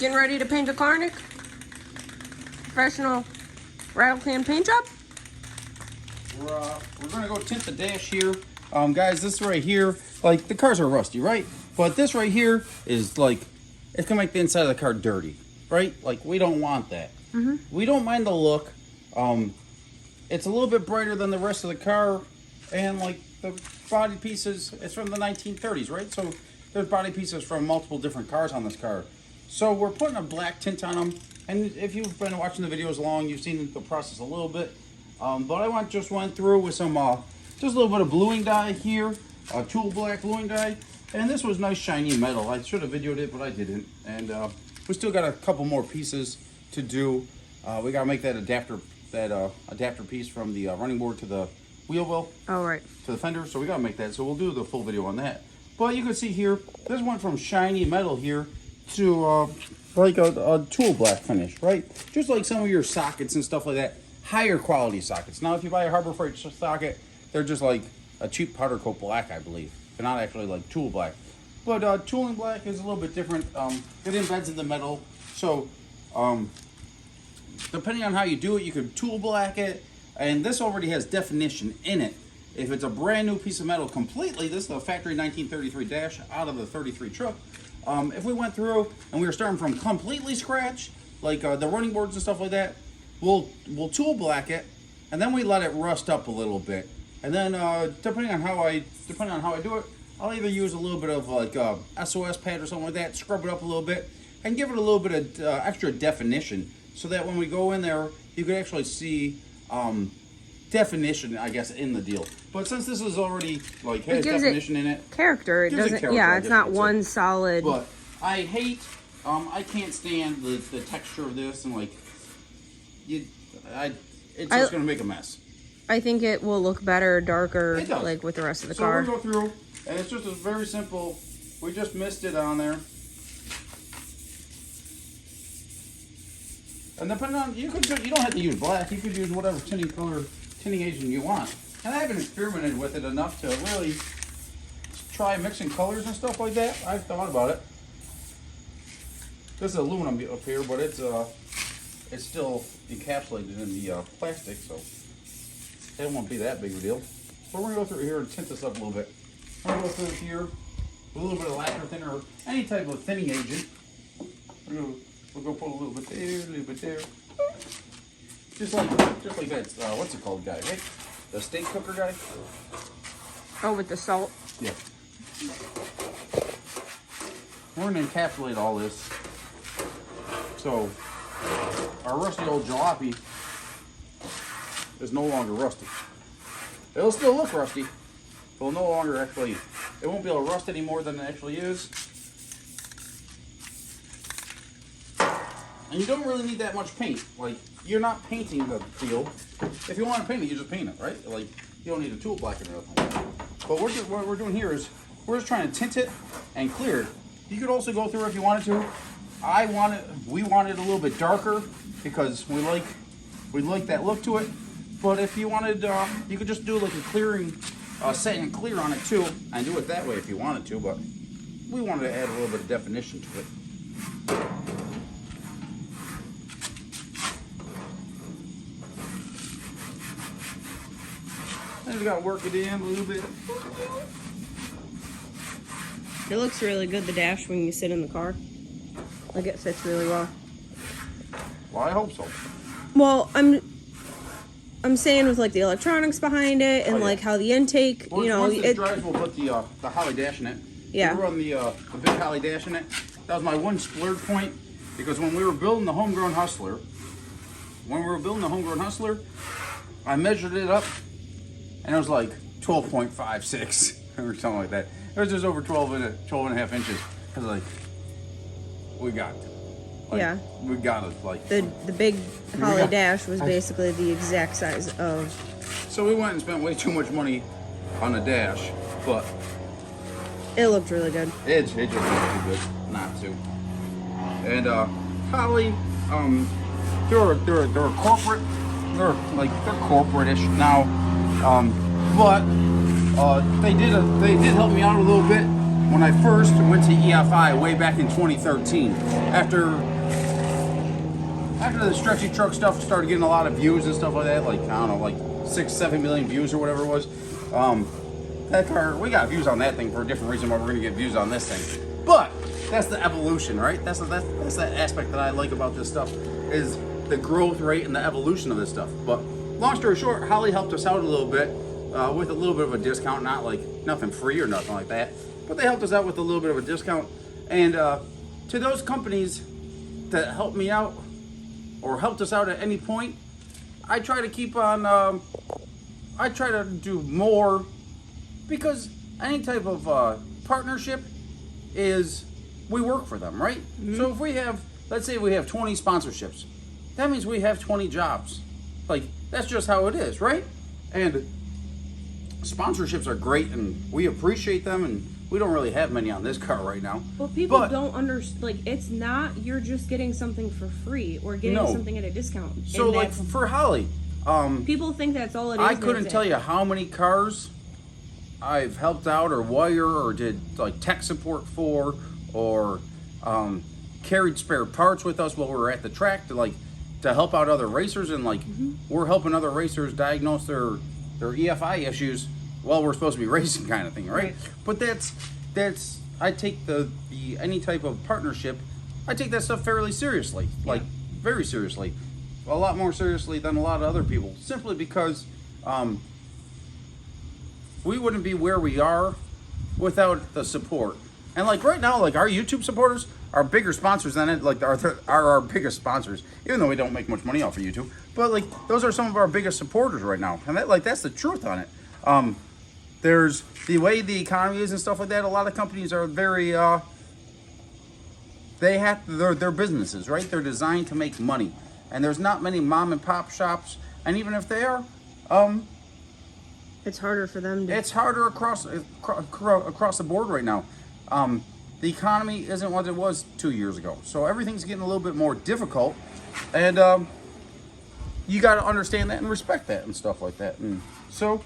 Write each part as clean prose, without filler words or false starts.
Getting ready to paint a car, Nick? Professional rattle can paint job? We're gonna go tint the dash here. Guys, this right here, like the cars are rusty, right? But this right here is like, it's gonna make the inside of the car dirty, right? Like we don't want that. We don't mind the look. It's a little bit brighter than the rest of the car, and like the body pieces, it's from the 1930s, right? So there's body pieces from multiple different cars on this car. So we're putting a black tint on them, and if you've been watching the videos along, you've seen the process a little bit. But I just went through with some, just a little bit of bluing dye here, tool black bluing dye, and this was nice shiny metal. I should have videoed it, but I didn't. And we still got a couple more pieces to do. We gotta make that adapter piece from the running board to the wheel well. Oh, right. To the fender, so we gotta make that. So we'll do the full video on that. But you can see here, this went from shiny metal here to like a tool black finish, right? Just like some of your sockets and stuff like that. Higher quality sockets. Now, if you buy a Harbor Freight socket, they're just like a cheap powder coat black, I believe. They're not actually like tool black. But tooling black is a little bit different. It embeds in the metal. So, depending on how you do it, you could tool black it. And this already has definition in it. If it's a brand new piece of metal completely, this is the factory 1933 dash out of the 33 truck. If we went through and we were starting from completely scratch, like the running boards and stuff like that, we'll tool black it, and then we let it rust up a little bit. And then depending on how I do it, I'll either use a little bit of like SOS pad or something like that, scrub it up a little bit, and give it a little bit of extra definition, so that when we go in there, you can actually see definition, I guess, in the deal. But since this is already like has definition in it, character. It doesn't. Character, yeah, it's not one solid. But I hate. I can't stand the texture of this, and like, it's just gonna make a mess. I think it will look better, darker, It does. like with the rest of the car. So we'll go through, and it's just a very simple. We just mist it on there. And depending on, you don't have to use black. You could use whatever tinting agent you want. And I haven't experimented with it enough to really try mixing colors and stuff like that. I've thought about it. This is aluminum up here, but it's still encapsulated in the plastic, so it won't be that big of a deal. But we're gonna go through here and tint this up a little bit. I'm gonna go through here with a little bit of lacquer thinner or any type of thinning agent. We'll go put a little bit there, a little bit there. Just like that, what's it called, guy, right? The steak cooker guy? Oh, with the salt? Yeah. We're gonna encapsulate all this. So, our rusty old jalopy is no longer rusty. It'll still look rusty, but it'll no longer actually, it won't be able to rust any more than it actually is. And you don't really need that much paint. Like, you're not painting the field. If you want to paint it, you just paint it, right? Like, you don't need a tool black or anything. But what we're doing here is, we're just trying to tint it and clear it. You could also go through if you wanted to. We wanted a little bit darker because we like that look to it. But if you wanted, you could just do like a clearing, setting clear on it too, and do it that way if you wanted to. But we wanted to add a little bit of definition to it. And we gotta work it in a little bit. It looks really good, the dash, when you sit in the car. Like, it fits really well. Well, I hope so. Well, I'm saying with like the electronics behind it and like how the intake, Once it dries, we'll put the Holly dash in it. Yeah. We run the big Holly dash in it. That was my one splurge point, because when we were building the homegrown Hustler, I measured it up, and it was like 12.56 or something like that. It was just over 12 and a half inches. I was like, we got it. Like, yeah. We got it. Like the big Holly dash was basically the exact size of. So we went and spent way too much money on the dash, but it looked really good. It just looked too good not to. And Holly, they're corporate. They're corporate-ish now, but they did help me out a little bit when I first went to EFI way back in 2013. After after the stretchy truck stuff started getting a lot of views and stuff like that, like, I don't know, like 6-7 million views or whatever it was, that car, we got views on that thing for a different reason why we're gonna get views on this thing. But that's the evolution, right? That's that aspect that I like about this stuff, is the growth rate and the evolution of this stuff. But long story short, Holly helped us out a little bit with a little bit of a discount, not like nothing free or nothing like that, but they helped us out with a little bit of a discount. And to those companies that helped me out or helped us out at any point, I try to keep on, I try to do more, because any type of partnership is, we work for them, right? Mm-hmm. So if we have, let's say we have 20 sponsorships, that means we have 20 jobs. Like, that's just how it is, right? And sponsorships are great, and we appreciate them, and we don't really have many on this car right now. But people don't understand, like, it's not you're just getting something for free or getting something at a discount. So, and like, for Holly, people think that's all it is. I couldn't tell you how many cars I've helped out or wire or did like tech support for, or carried spare parts with us while we were at the track to help out other racers, and like we're helping other racers diagnose their EFI issues while we're supposed to be racing, kind of thing, right? But that's I take the any type of partnership, I take that stuff fairly seriously, like very seriously, a lot more seriously than a lot of other people, simply because we wouldn't be where we are without the support. And like right now, like our YouTube supporters are bigger sponsors than it, like are our biggest sponsors, even though we don't make much money off of YouTube. But like those are some of our biggest supporters right now, and that's the truth on it. There's the way the economy is and stuff like that. A lot of companies are very they're businesses, right? They're designed to make money, and there's not many mom and pop shops. And even if they are, it's harder for them to... It's harder across the board right now. The economy isn't what it was 2 years ago, so everything's getting a little bit more difficult, and you got to understand that and respect that and stuff like that. And so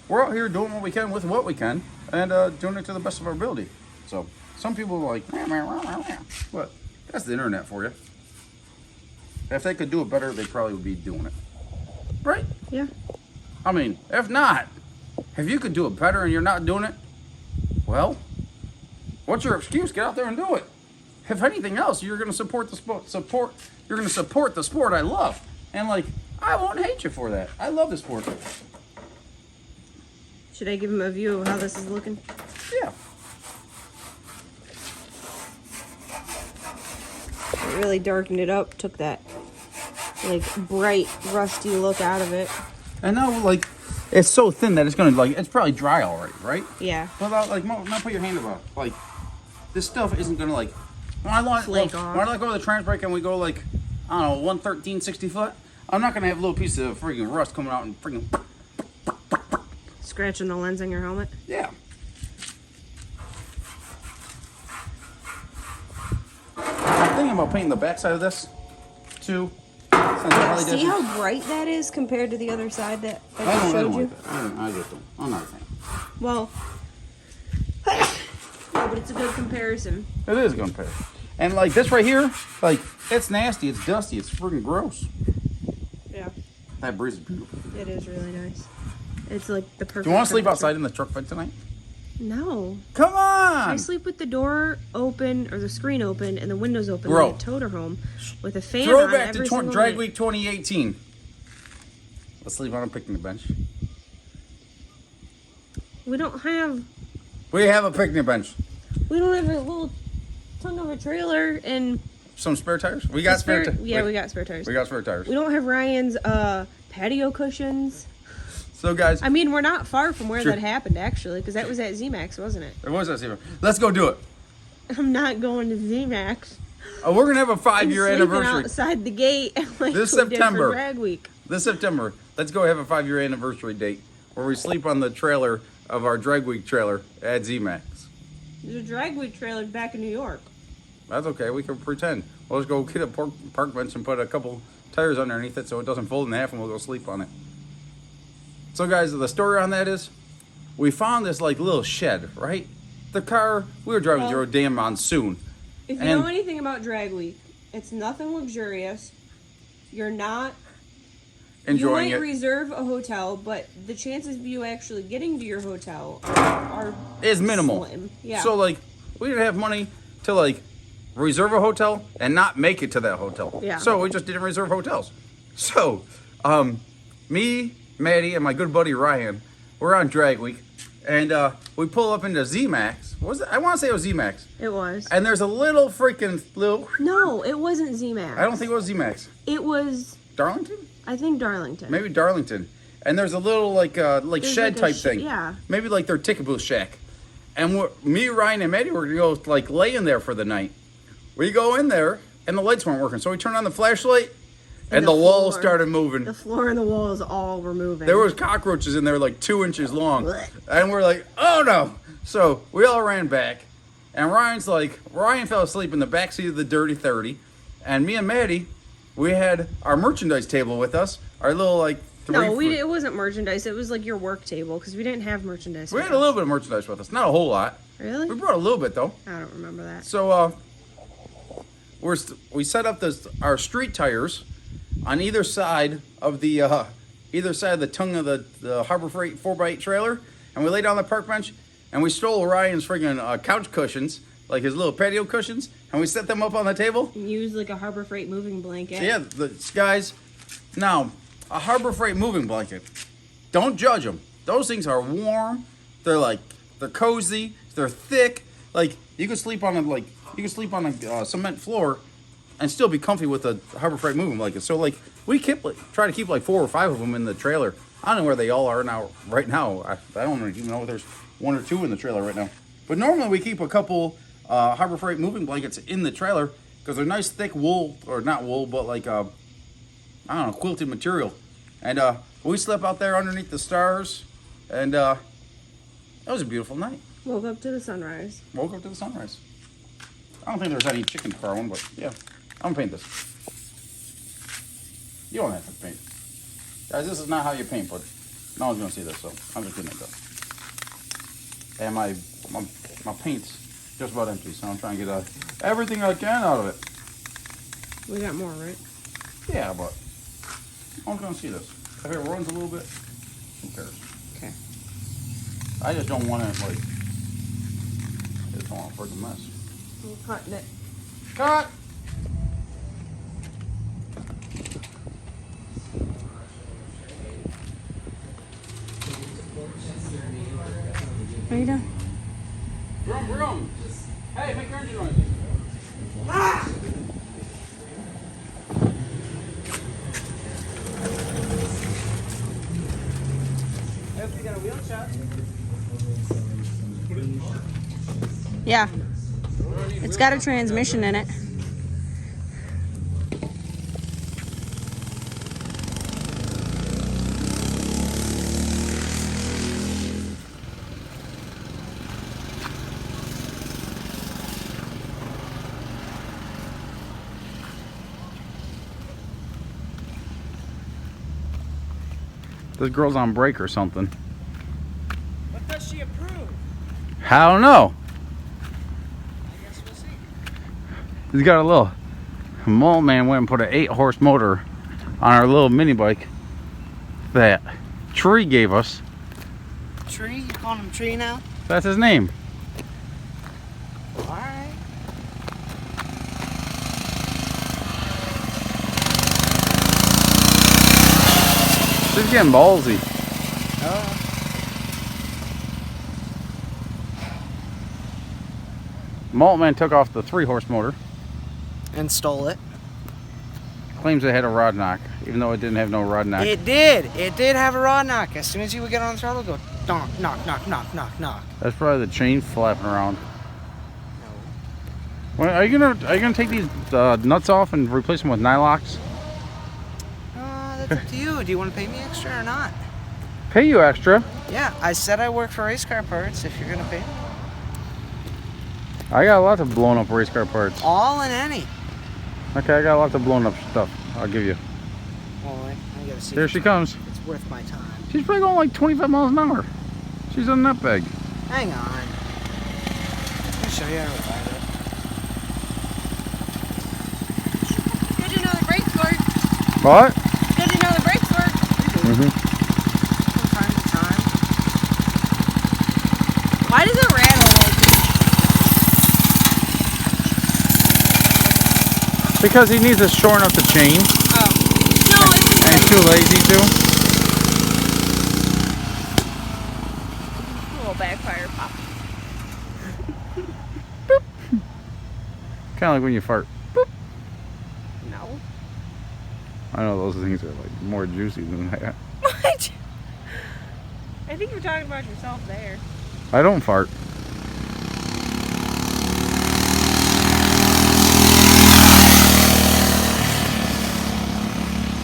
we're out here doing what we can with what we can, and doing it to the best of our ability. So some people are like, but that's the internet for you. If they could do it better, they probably would be doing it, right? Yeah. I mean, if not, if you could do it better and you're not doing it, well, what's your excuse? Get out there and do it. If anything else, you're going to support the sport. You're going to support the sport I love, and like I won't hate you for that. I love the sport. Should I give him a view of how this is looking? Yeah. It really darkened it up. Took that like bright, rusty look out of it. And now, like, it's so thin that it's gonna it's probably dry already, right? Yeah. Without now put your hand above. Like, this stuff isn't gonna when I let go of the trans brake and we go I don't know, 113, 60 foot, I'm not gonna have a little piece of freaking rust coming out and freaking scratching the lens on your helmet. Yeah. I'm thinking about painting the backside of this too. See how bright that is compared to the other side that I showed you? I just don't. I'm not a fan. Well, no, but it's a good comparison. It is a good comparison. And like this right here, like it's nasty, it's dusty, it's freaking gross. Yeah. That breeze is beautiful. It is really nice. It's like the perfect. Do you want to sleep outside in the truck bed tonight? No. Come on! I sleep with the door open or the screen open and the windows open like a toter home with a fan Throw on back every to single Drag night. Week 2018. Let's sleep on a picnic bench. We don't have... We have a picnic bench. We don't have a little tongue of a trailer and... Some spare tires? We got spare tires. Yeah, we got spare tires. We got spare tires. We don't have Ryan's patio cushions. So guys... I mean, we're not far from where that happened, actually, because that was at Z-Max, wasn't it? It was at Z-Max. Let's go do it. I'm not going to Z-Max. We're going to have a 5-year anniversary. Outside the gate like this we September. did for Drag Week. This September. Let's go have a 5-year anniversary date where we sleep on the trailer of our Drag Week trailer at Z-Max. There's a Drag Week trailer back in New York. That's okay. We can pretend. We'll just go get a park bench and put a couple tires underneath it so it doesn't fold in half, and we'll go sleep on it. So guys, the story on that is we found this little shed, right? The car, we were driving through a damn monsoon. If you know anything about Drag Week, it's nothing luxurious. you're not enjoying you might it. reserve a hotel, but the chances of you actually getting to your hotel are Is minimal. slim. Yeah. So like we didn't have money to like reserve a hotel and not make it to that hotel. Yeah. So we just didn't reserve hotels. So me, Maddie, and my good buddy Ryan, we're on drag week, and we pull up into Z-Max. Was it? I want to say it was Z-Max. It was. And there's a little freaking little. No, it wasn't Z-Max. I don't think it was Z-Max. It was. Darlington? I think Darlington. Maybe Darlington. And there's a little like shed like a type thing. Yeah. Maybe like their ticket booth shack. And me, Ryan, and Maddie were gonna go like lay in there for the night. We go in there and the lights weren't working, so we turned on the flashlight and the wall started moving. The floor and the walls all were moving. There was cockroaches in there like 2 inches long. And we're like, oh no. So we all ran back. And Ryan fell asleep in the backseat of the Dirty 30. And me and Maddie, we had our merchandise table with us. Our little like it wasn't merchandise. It was like your work table because we didn't have merchandise. We had a little bit of merchandise with us. Not a whole lot. Really? We brought a little bit though. I don't remember that. So we set up our street tires on either side of the tongue of the Harbor Freight 4x8 trailer, and we laid down the park bench, and we stole Ryan's friggin' couch cushions, like his little patio cushions, and we set them up on the table. Use like a Harbor Freight moving blanket. So yeah, guys. Now, a Harbor Freight moving blanket. Don't judge them. Those things are warm. They're cozy. They're thick. Like you could sleep on a cement floor and still be comfy with a Harbor Freight moving blanket. So like we try to keep like 4 or 5 of them in the trailer. I don't know where they all are now. Right now, I don't even know if there's 1 or 2 in the trailer right now. But normally we keep a couple Harbor Freight moving blankets in the trailer because they're nice thick wool, or not wool, but like I don't know, quilted material. And we slept out there underneath the stars, and it was a beautiful night. Woke up to the sunrise. I don't think there's any chicken carving, but yeah. I'm gonna paint this. You don't have to paint. Guys, this is not how you paint, but no one's gonna see this, so I'm just getting it done. And my paint's just about empty, so I'm trying to get everything I can out of it. We got more, right? Yeah, but no one's gonna see this. If it runs a little bit, who cares? Okay. I just don't want it like. I just don't want a freaking mess. We're cutting it. Cut! What are you doing? Vroom. Hey, make your engine noise. Ah! You got a wheel shot? Yeah. It's got a transmission in it. This girl's on break or something. What does she approve? I don't know. I guess we'll see. He's got a little. Mole man went and put an 8-horse motor on our little mini bike that Tree gave us. Tree? You calling him Tree now? That's his name. Alright. She's getting ballsy. Malt man took off the 3-horse motor. And stole it. Claims it had a rod knock, even though it didn't have no rod knock. It did. It did have a rod knock. As soon as you would get on the throttle, go knock, knock, knock, knock, knock, knock. That's probably the chain flapping around. Well, are you gonna take these nuts off and replace them with nylocks? That's up to you. Do you want to pay me extra or not? Pay you extra. Yeah, I said I work for race car parts. If you're gonna pay me, I got lots of blown up race car parts. all and any. Okay, I got lots of blown up stuff. I'll give you. Well, I gotta see. There she comes. If it's worth my time. She's probably going like 25 miles an hour. She's a nutbag. Hang on. Let me show you how to ride it. Did another brake score. What? Good to know the brakes work. Mm-hmm. From time to time. Why does it rattle like this? Because he needs to shorten up the chain. Oh. No, it's And he's too lazy to. a little backfire pop. Kind of like when you fart. Boop. No. I know those things are like more juicy than that. What? I think you're talking about yourself there. I don't fart.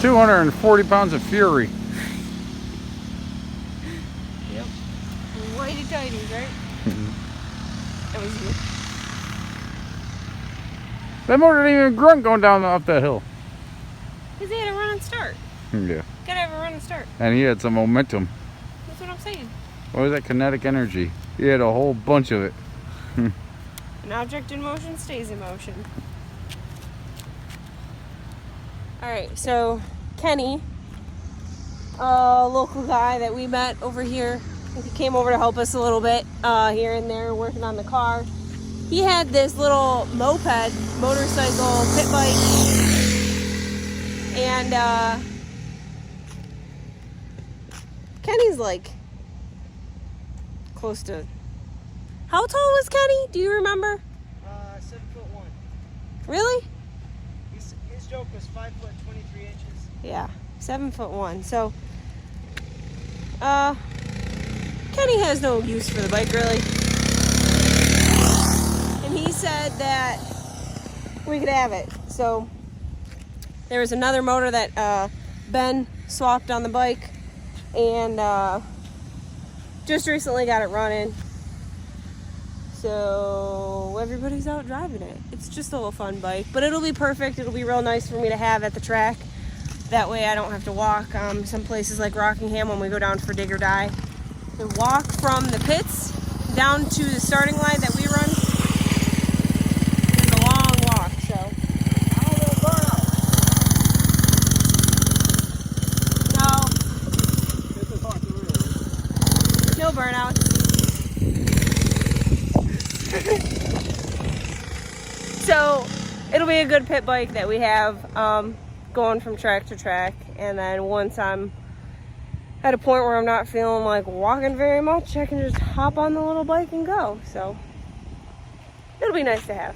£240 of fury. Yep. Whitey tighties, right? That was you. That motor didn't even grunt going down up that hill. Because he had a run and start. Yeah. Gotta have a run and start. And he had some momentum. That's what I'm saying. What was that? Kinetic energy. He had a whole bunch of it. An object in motion stays in motion. Alright, so Kenny, a local guy that we met over here, he came over to help us a little bit here and there working on the car. He had this little moped, motorcycle, pit bike, and Kenny's like close to... How tall was Kenny? Do you remember? 7'1". Really? His joke was 5'23". Yeah, 7'1". So, Kenny has no use for the bike really. And he said that we could have it. So, there was another motor that Ben swapped on the bike, and just recently got it running. So everybody's out driving it. It's just a little fun bike, but it'll be perfect. It'll be real nice for me to have at the track. That way I don't have to walk some places like Rockingham when we go down for dig or die. To walk from the pits down to the starting line that we run is a long walk, so. No burnouts. So it'll be a good pit bike that we have going from track to track, and then once I'm at a point where I'm not feeling like walking very much, I can just hop on the little bike and go. So it'll be nice to have.